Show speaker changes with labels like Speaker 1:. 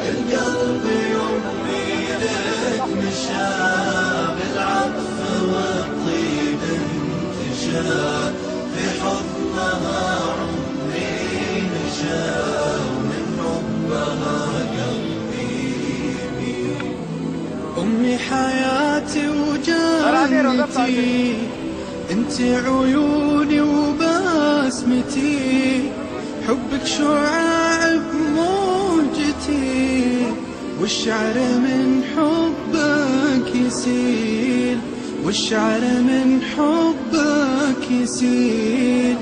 Speaker 1: القلب يمي لك مشى بالعطف والطيب انتشى في حضنها عمري نشا ومن حبها قلبي يميل. أمي حياتي وجنتي انت عيوني وبسمتي حبك شعاع بموجتي والشعر من حبك يسيل والشعر من حبك يسيل.